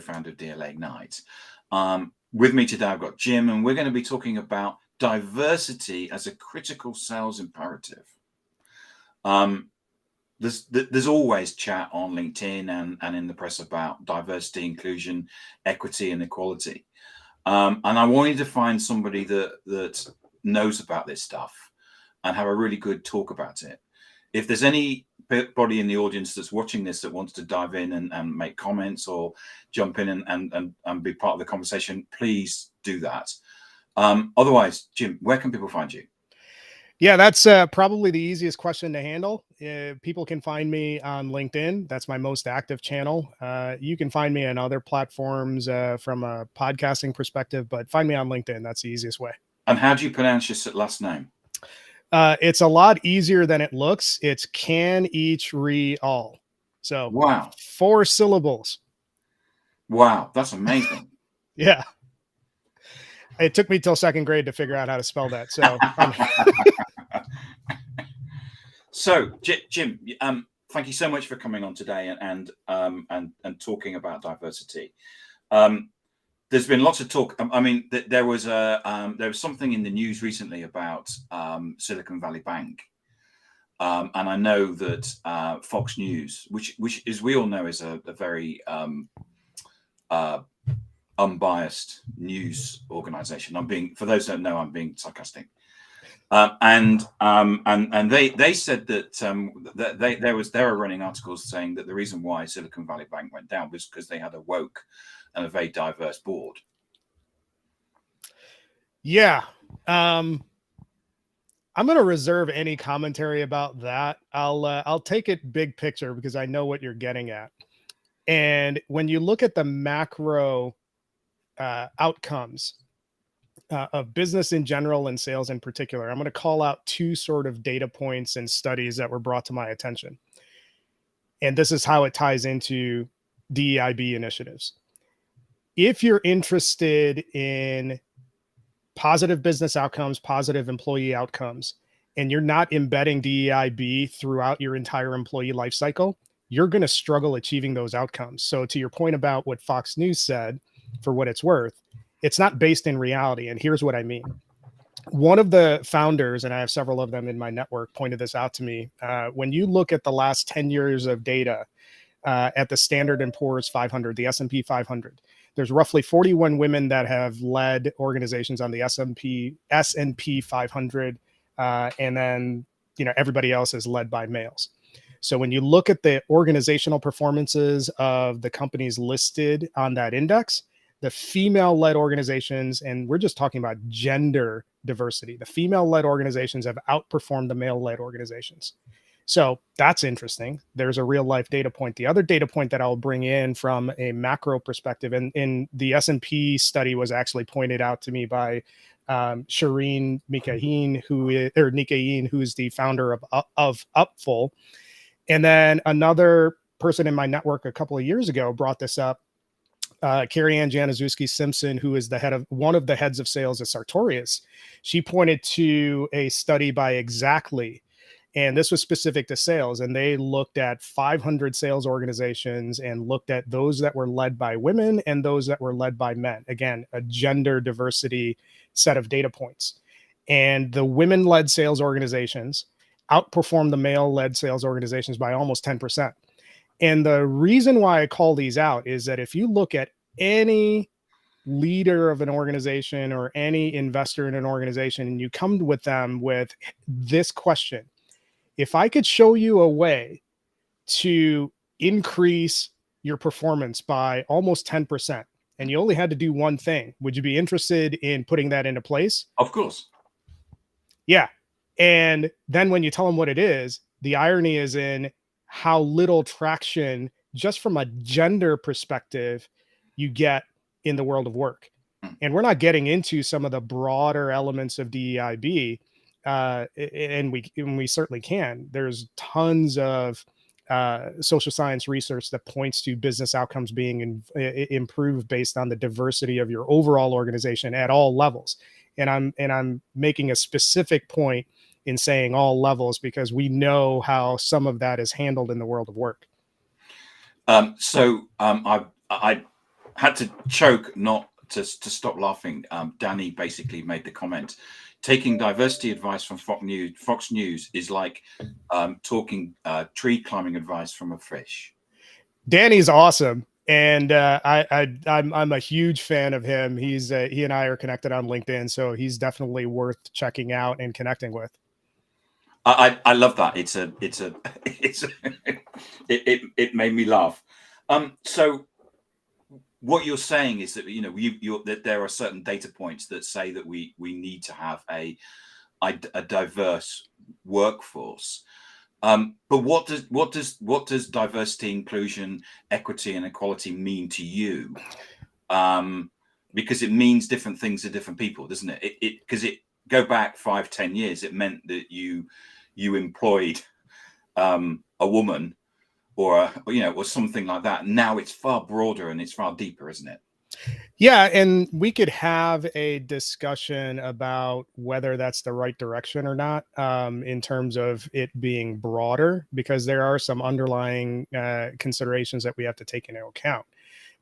founder of DLA Ignite. With me today, I've got Jim, and we're going to be talking about diversity as a critical sales imperative. There's always chat on LinkedIn and in the press about diversity, inclusion, equity, and equality. And I wanted to find somebody that knows about this stuff and have a really good talk about it. If there's anybody in the audience that's watching this that wants to dive in and make comments or jump in and be part of the conversation, please do that. Otherwise, Jim, where can people find you? Yeah, that's probably the easiest question to handle. People can find me on LinkedIn. That's my most active channel. You can find me on other platforms from a podcasting perspective, but find me on LinkedIn. That's the easiest way. And how do you pronounce your last name? It's a lot easier than it looks. It's Kanichirayil. So wow, 4 syllables. Wow, that's amazing. Yeah. It took me till 2nd grade to figure out how to spell that. So, so Jim, thank you so much for coming on today and talking about diversity. There's been lots of talk. I mean, there was something in the news recently about Silicon Valley Bank, and I know that Fox News, which as we all know is a very unbiased news organization. For those who don't know, I'm being sarcastic. And they said that they were running articles saying that the reason why Silicon Valley Bank went down was because they had a woke and a very diverse board. Yeah. I'm going to reserve any commentary about that. I'll take it big picture because I know what you're getting at. And when you look at the macro outcomes of business in general and sales in particular, I'm going to call out 2 sort of data points and studies that were brought to my attention. And this is how it ties into DEIB initiatives. If you're interested in positive business outcomes, positive employee outcomes, and you're not embedding DEIB throughout your entire employee life cycle, you're going to struggle achieving those outcomes. So to your point about what Fox News said, for what it's worth, it's not based in reality. And here's what I mean. One of the founders, and I have several of them in my network, pointed this out to me. When you look at the last 10 years of data at the Standard & Poor's 500, the S&P 500, there's roughly 41 women that have led organizations on the S&P 500. And then, everybody else is led by males. So when you look at the organizational performances of the companies listed on that index, the female-led organizations, and we're just talking about gender diversity, the female-led organizations have outperformed the male-led organizations. So that's interesting. There's a real-life data point. The other data point that I'll bring in from a macro perspective, and in the S&P study was actually pointed out to me by Shireen Mikahin, who is the founder of Upful. And then another person in my network a couple of years ago brought this up. Carrie Ann Januszewski Simpson, who is one of the heads of sales at Sartorius, she pointed to a study by Exactly, and this was specific to sales. And they looked at 500 sales organizations and looked at those that were led by women and those that were led by men. Again, a gender diversity set of data points. And the women-led sales organizations outperformed the male-led sales organizations by almost 10%. And the reason why I call these out is that if you look at any leader of an organization or any investor in an organization and you come with them with this question, if I could show you a way to increase your performance by almost 10% and you only had to do one thing, would you be interested in putting that into place? Of course. Yeah. And then when you tell them what it is, the irony is in how little traction, just from a gender perspective, you get in the world of work. And we're not getting into some of the broader elements of DEIB, and we certainly can. There's tons of social science research that points to business outcomes being improved based on the diversity of your overall organization at all levels. And I'm making a specific point in saying all levels because we know how some of that is handled in the world of work. I had to choke not to stop laughing. Danny basically made the comment, taking diversity advice from Fox News is like talking tree climbing advice from a fish. Danny's awesome. And I'm a huge fan of him. He and I are connected on LinkedIn, so he's definitely worth checking out and connecting with. I love that. It made me laugh. So what you're saying is that that there are certain data points that say that we need to have a diverse workforce. But what does diversity, inclusion, equity, and equality mean to you? Because it means different things to different people, doesn't it? Because it go back 5-10 years, it meant that you employed a woman or something like that. Now it's far broader and it's far deeper, isn't it? Yeah, and we could have a discussion about whether that's the right direction or not, in terms of it being broader, because there are some underlying considerations that we have to take into account.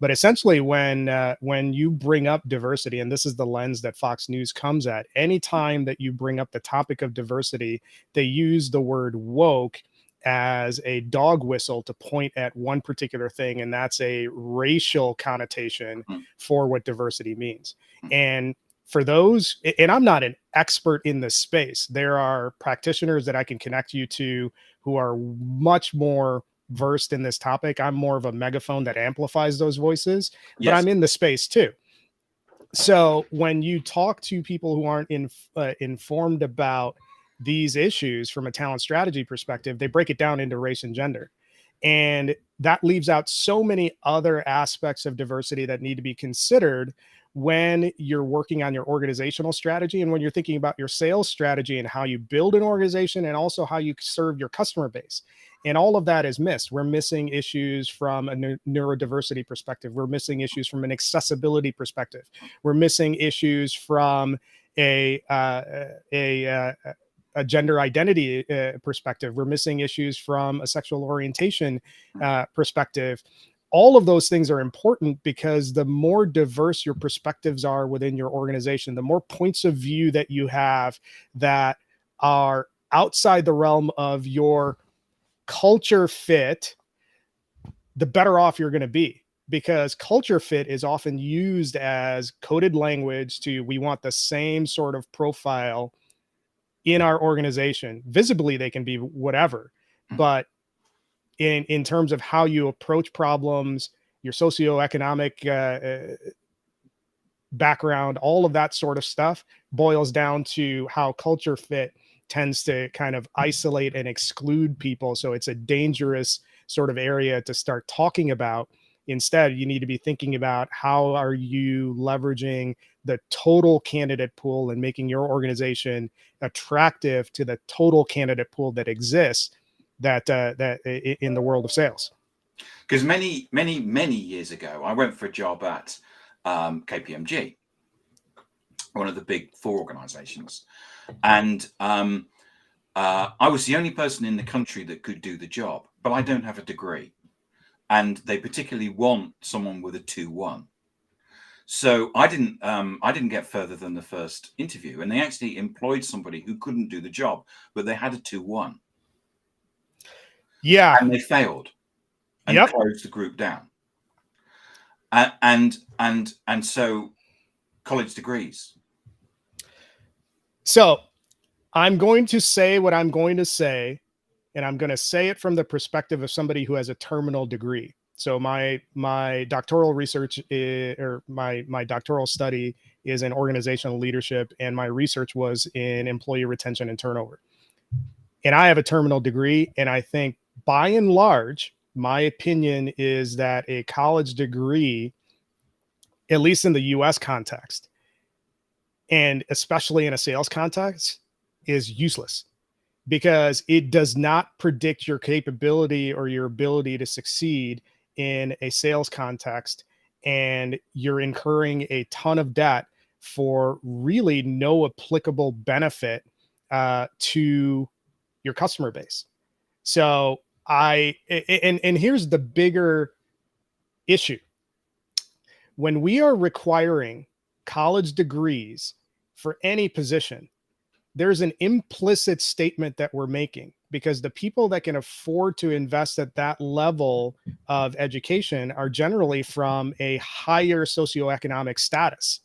But essentially, when you bring up diversity, and this is the lens that Fox News comes at, anytime that you bring up the topic of diversity, they use the word woke as a dog whistle to point at one particular thing, and that's a racial connotation for what diversity means. And for those, and I'm not an expert in this space, there are practitioners that I can connect you to who are much more versed in this topic. I'm more of a megaphone that amplifies those voices, but Yes. I'm in the space too. So when you talk to people who aren't informed about these issues from a talent strategy perspective, they break it down into race and gender. And that leaves out so many other aspects of diversity that need to be considered when you're working on your organizational strategy and when you're thinking about your sales strategy and how you build an organization and also how you serve your customer base. And all of that is missed. We're missing issues from a neurodiversity perspective. We're missing issues from an accessibility perspective. We're missing issues from a gender identity perspective. We're missing issues from a sexual orientation perspective. All of those things are important because the more diverse your perspectives are within your organization, the more points of view that you have that are outside the realm of your culture fit, the better off you're going to be. Because culture fit is often used as coded language to, we want the same sort of profile in our organization. Visibly, they can be whatever, but in terms of how you approach problems, your socioeconomic background, all of that sort of stuff boils down to how culture fit tends to kind of isolate and exclude people. So it's a dangerous sort of area to start talking about. Instead, you need to be thinking about how are you leveraging the total candidate pool and making your organization attractive to the total candidate pool that exists that in the world of sales. Because many years ago, I went for a job at KPMG, one of the big four organizations. And I was the only person in the country that could do the job, but I don't have a degree. And they particularly want someone with a 2-1. So I didn't get further than the first interview, and they actually employed somebody who couldn't do the job, but they had a 2-1. Yeah. And they failed and closed the group down. And so college degrees. So I'm going to say what I'm going to say, and I'm going to say it from the perspective of somebody who has a terminal degree. So my doctoral research or my doctoral study is in organizational leadership, and my research was in employee retention and turnover. And I have a terminal degree, and I think by and large, my opinion is that a college degree, at least in the US context, and especially in a sales context, is useless because it does not predict your capability or your ability to succeed in a sales context. And you're incurring a ton of debt for really no applicable benefit to your customer base. So and here's the bigger issue. When we are requiring college degrees for any position, there's an implicit statement that we're making, because the people that can afford to invest at that level of education are generally from a higher socioeconomic status.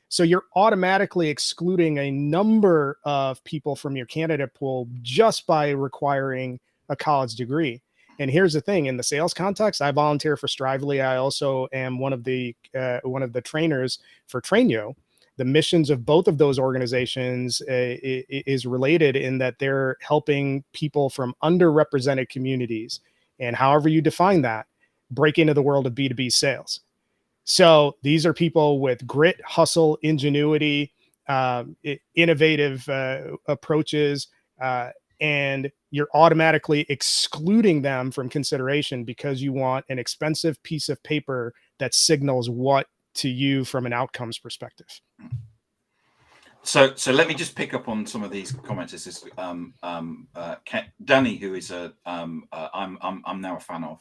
So you're automatically excluding a number of people from your candidate pool just by requiring a college degree. And here's the thing: in the sales context, I volunteer for Strively. I also am one of the trainers for Trainyo. The missions of both of those organizations is related in that they're helping people from underrepresented communities, and however you define that, break into the world of B2B sales. So these are people with grit, hustle, ingenuity, innovative approaches, and you're automatically excluding them from consideration because you want an expensive piece of paper that signals what to you from an outcomes perspective. So let me just pick up on some of these comments. This is Danny, who is I'm now a fan of.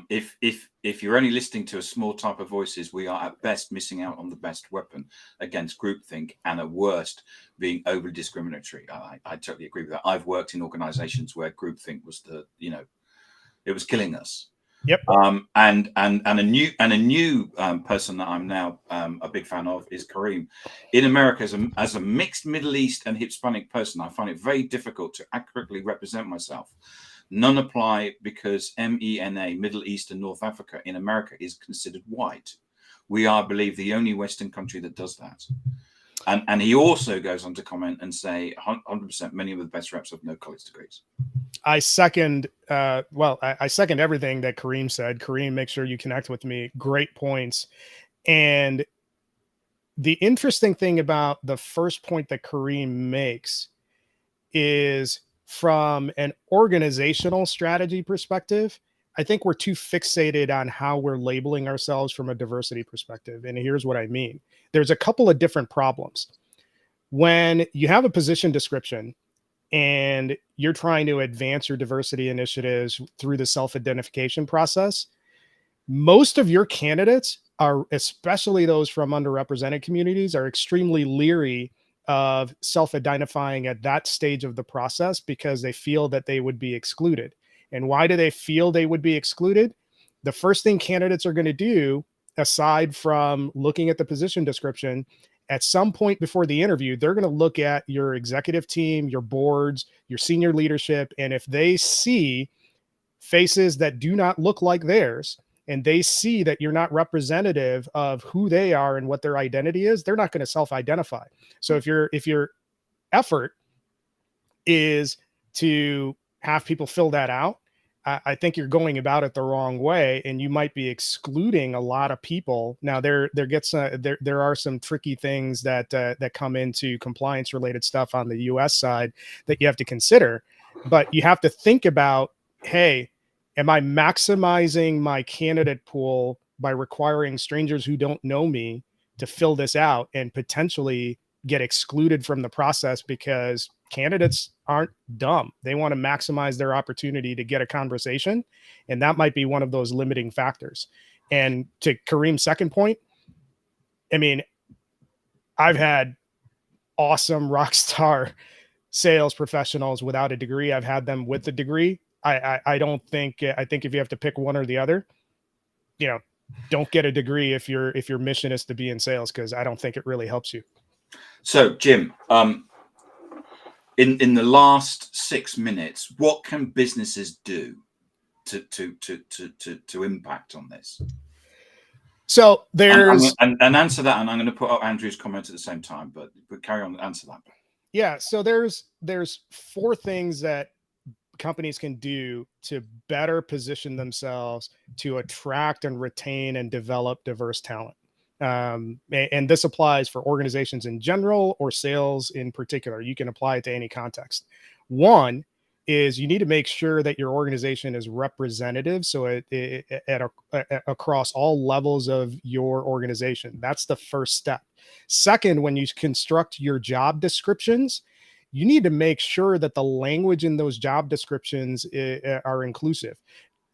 If you're only listening to a small type of voices, we are at best missing out on the best weapon against groupthink, and at worst being overly discriminatory. I totally agree with that. I've worked in organizations where groupthink was it was killing us. Yep. And a new person that I'm now a big fan of is Kareem. In America, as a mixed Middle East and Hispanic person, I find it very difficult to accurately represent myself. None apply because MENA, Middle East and North Africa in America, is considered white. We are, I believe, the only Western country that does that. And he also goes on to comment and say 100% many of the best reps have no college degrees. I second, I second everything that Kareem said. Kareem, make sure you connect with me. Great points. And the interesting thing about the first point that Kareem makes is, from an organizational strategy perspective, I think we're too fixated on how we're labeling ourselves from a diversity perspective. And here's what I mean. There's a couple of different problems. When you have a position description and you're trying to advance your diversity initiatives through the self-identification process, most of your candidates are, especially those from underrepresented communities, are extremely leery of self-identifying at that stage of the process because they feel that they would be excluded. And why do they feel they would be excluded? The first thing candidates are going to do, aside from looking at the position description, at some point before the interview, they're going to look at your executive team, your boards, your senior leadership. And if they see faces that do not look like theirs, and they see that you're not representative of who they are and what their identity is, they're not going to self-identify. So if your effort is to have people fill that out, I think you're going about it the wrong way, and you might be excluding a lot of people. Now there are some tricky things that come into compliance related stuff on the US side that you have to consider, but you have to think about, hey, am I maximizing my candidate pool by requiring strangers who don't know me to fill this out and potentially get excluded from the process because candidates aren't dumb? They want to maximize their opportunity to get a conversation. And that might be one of those limiting factors. And to Kareem's second point, I mean, I've had awesome rock star sales professionals without a degree. I've had them with a degree. I think if you have to pick one or the other, don't get a degree if your mission is to be in sales, because I don't think it really helps you. So, Jim, in the last 6 minutes, what can businesses do to impact on this? So there's and answer that, and I'm going to put up Andrew's comment at the same time, but carry on, answer that. Yeah. So there's 4 things that companies can do to better position themselves to attract and retain and develop diverse talent. And this applies for organizations in general or sales in particular. You can apply it to any context. One is you need to make sure that your organization is representative. So across all levels of your organization, that's the first step. Second, when you construct your job descriptions, you need to make sure that the language in those job descriptions are inclusive.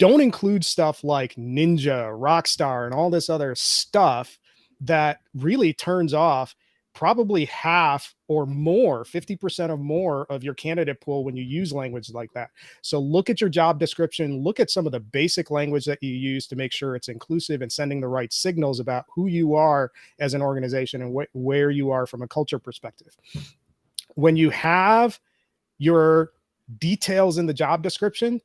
Don't include stuff like Ninja, Rockstar, and all this other stuff that really turns off probably half or more, 50% or more of your candidate pool when you use language like that. So look at your job description, look at some of the basic language that you use to make sure it's inclusive and sending the right signals about who you are as an organization and where you are from a culture perspective. When you have your details in the job description,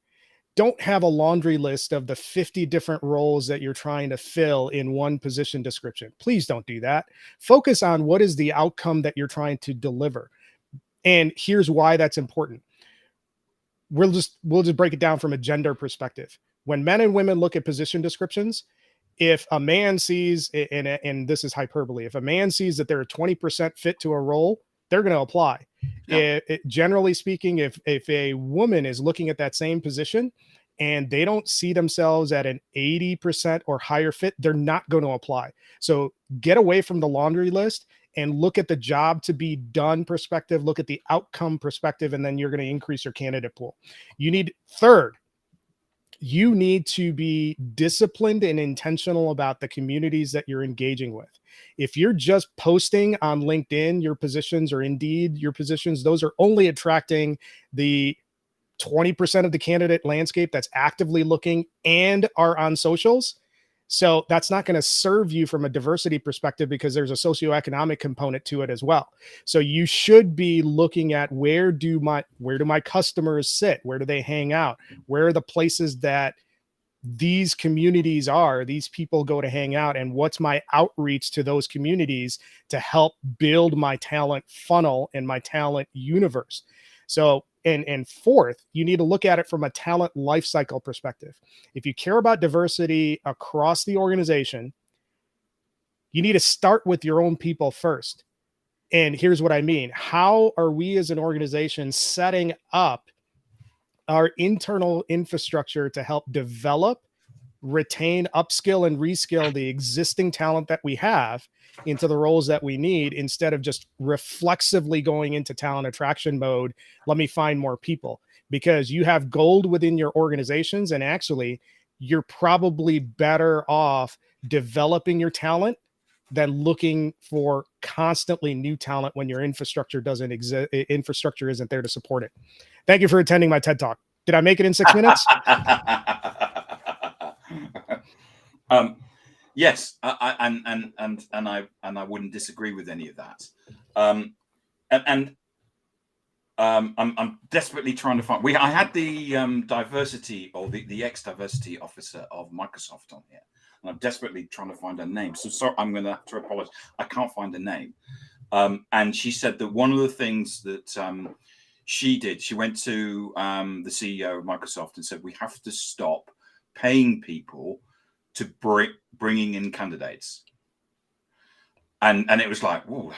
don't have a laundry list of the 50 different roles that you're trying to fill in one position description. Please don't do that. Focus on what is the outcome that you're trying to deliver. And here's why that's important. We'll just break it down from a gender perspective. When men and women look at position descriptions, if a man sees, and this is hyperbole, if a man sees that they're a 20% fit to a role, they're going to apply. Yeah. Generally speaking, if a woman is looking at that same position and they don't see themselves at an 80% or higher fit, they're not going to apply. So get away from the laundry list and look at the job to be done perspective, look at the outcome perspective, and then you're going to increase your candidate pool. You need to be disciplined and intentional about the communities that you're engaging with. If you're just posting on LinkedIn your positions or Indeed your positions, those are only attracting the 20% of the candidate landscape that's actively looking and are on socials. So that's not going to serve you from a diversity perspective because there's a socioeconomic component to it as well. So you should be looking at where do my customers sit? Where do they hang out? Where are the places that these communities are, these people go to hang out, and what's my outreach to those communities to help build my talent funnel and my talent universe. So, and fourth, you need to look at it from a talent lifecycle perspective. If you care about diversity across the organization, you need to start with your own people first. And here's what I mean. How are we as an organization setting up our internal infrastructure to help develop, retain, upskill, and reskill the existing talent that we have into the roles that we need, instead of just reflexively going into talent attraction mode? Let me find more people, because you have gold within your organizations, and actually you're probably better off developing your talent than looking for constantly new talent when your infrastructure doesn't exist, infrastructure isn't there to support it. Thank you for attending my TED Talk. Did I make it in 6 minutes? Yes, and I wouldn't disagree with any of that. I'm desperately trying to find. I had the diversity, or the ex-diversity officer of Microsoft on here, and I'm desperately trying to find her name. So sorry, I'm going to have to apologize. I can't find her name. And she said that one of the things that she did, she went to the CEO of Microsoft and said, we have to stop paying people to bringing in candidates. And it was like, oh,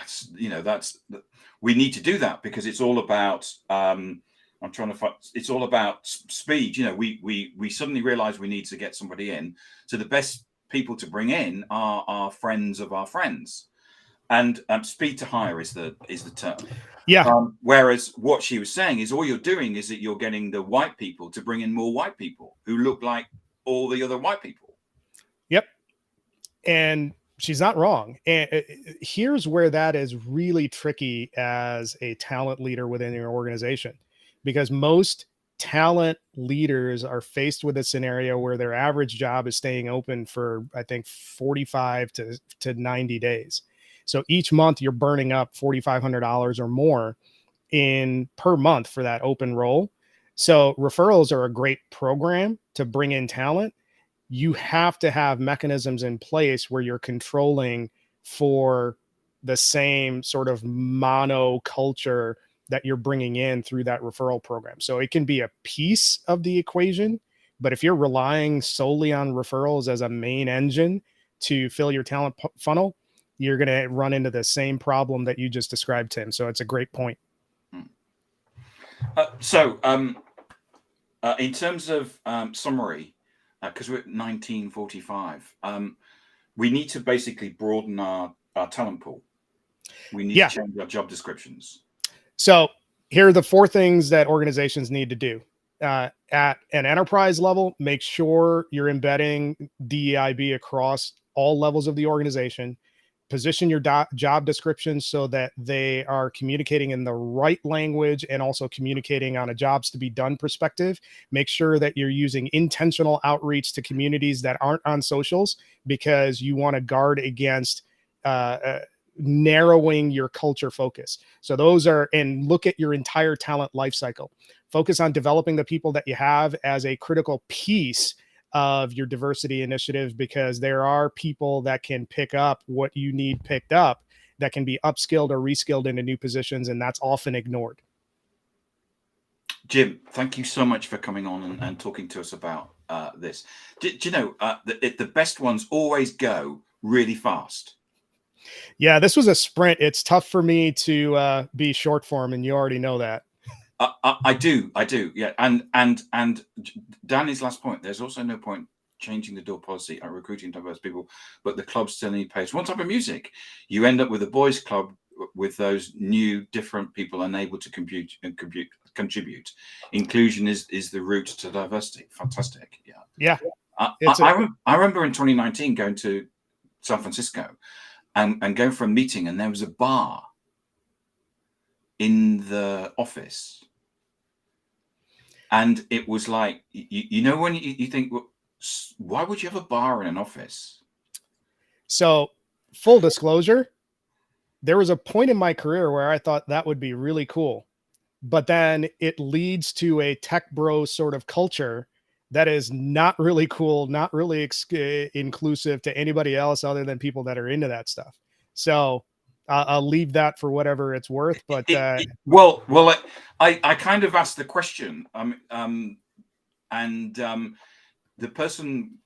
we need to do that, because it's all about it's all about speed. We suddenly realize we need to get somebody in. So the best people to bring in are our friends of our friends. And speed to hire is the term. Yeah. Whereas what she was saying is, all you're doing is that you're getting the white people to bring in more white people who look like all the other white people. Yep. And she's not wrong. And here's where that is really tricky as a talent leader within your organization, because most talent leaders are faced with a scenario where their average job is staying open for, I think, 45 to 90 days. So each month you're burning up $4,500 or more per month for that open role. So referrals are a great program to bring in talent. You have to have mechanisms in place where you're controlling for the same sort of mono culture that you're bringing in through that referral program. So it can be a piece of the equation, but if you're relying solely on referrals as a main engine to fill your talent funnel, you're going to run into the same problem that you just described, Tim. So it's a great point. In terms of summary, because we're at 1945, we need to basically broaden our talent pool. We need to change our job descriptions. So here are the 4 things that organizations need to do. at an enterprise level, make sure you're embedding DEIB across all levels of the organization. Position your job descriptions so that they are communicating in the right language and also communicating on a jobs to be done perspective. Make sure that you're using intentional outreach to communities that aren't on socials, because you want to guard against narrowing your culture focus. So those are, and look at your entire talent lifecycle. Focus on developing the people that you have as a critical piece of your diversity initiative, because there are people that can pick up what you need picked up, that can be upskilled or reskilled into new positions, and that's often ignored. Jim, thank you so much for coming on and talking to us about this. Do you know, the best ones always go really fast. Yeah, this was a sprint. It's tough for me to be short form, and you already know that. I do, yeah. And Danny's last point, there's also no point changing the door policy at recruiting diverse people, but the clubs still need pay. It's one type of music. You end up with a boys' club with those new, different people unable to contribute. Inclusion is the route to diversity. Fantastic. Yeah. I remember in 2019 going to San Francisco and going for a meeting, and there was a bar in the office. And it was like, you know, when you think, well, why would you have a bar in an office? So, full disclosure, there was a point in my career where I thought that would be really cool. But then it leads to a tech bro sort of culture that is not really cool, not really inclusive to anybody else other than people that are into that stuff. So, I'll leave that for whatever it's worth. But well, I kind of asked the question, and the person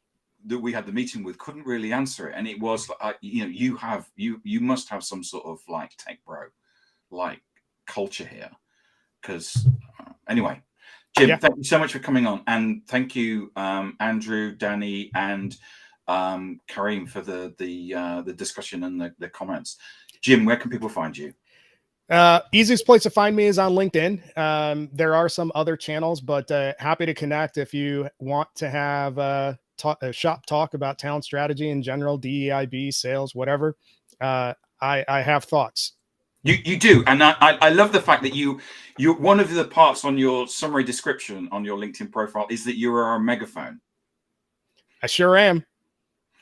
that we had the meeting with couldn't really answer it, and it was you know, you must have some sort of like tech bro like culture here, because anyway, Jim, yeah. Thank you so much for coming on, and thank you, Andrew, Danny, and Karim for the discussion and the comments. Jim, where can people find you? Easiest place to find me is on LinkedIn. There are some other channels, but happy to connect if you want to have a shop talk about talent strategy in general, DEIB, sales, whatever. I have thoughts. You do, and I love the fact that you one of the parts on your summary description on your LinkedIn profile is that you are a megaphone. I sure am.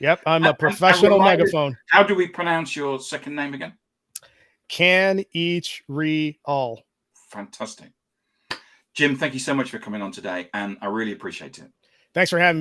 Yep, I'm a professional megaphone. How do we pronounce your second name again? Kanichirayil. Fantastic. Jim, thank you so much for coming on today, and I really appreciate it. Thanks for having me.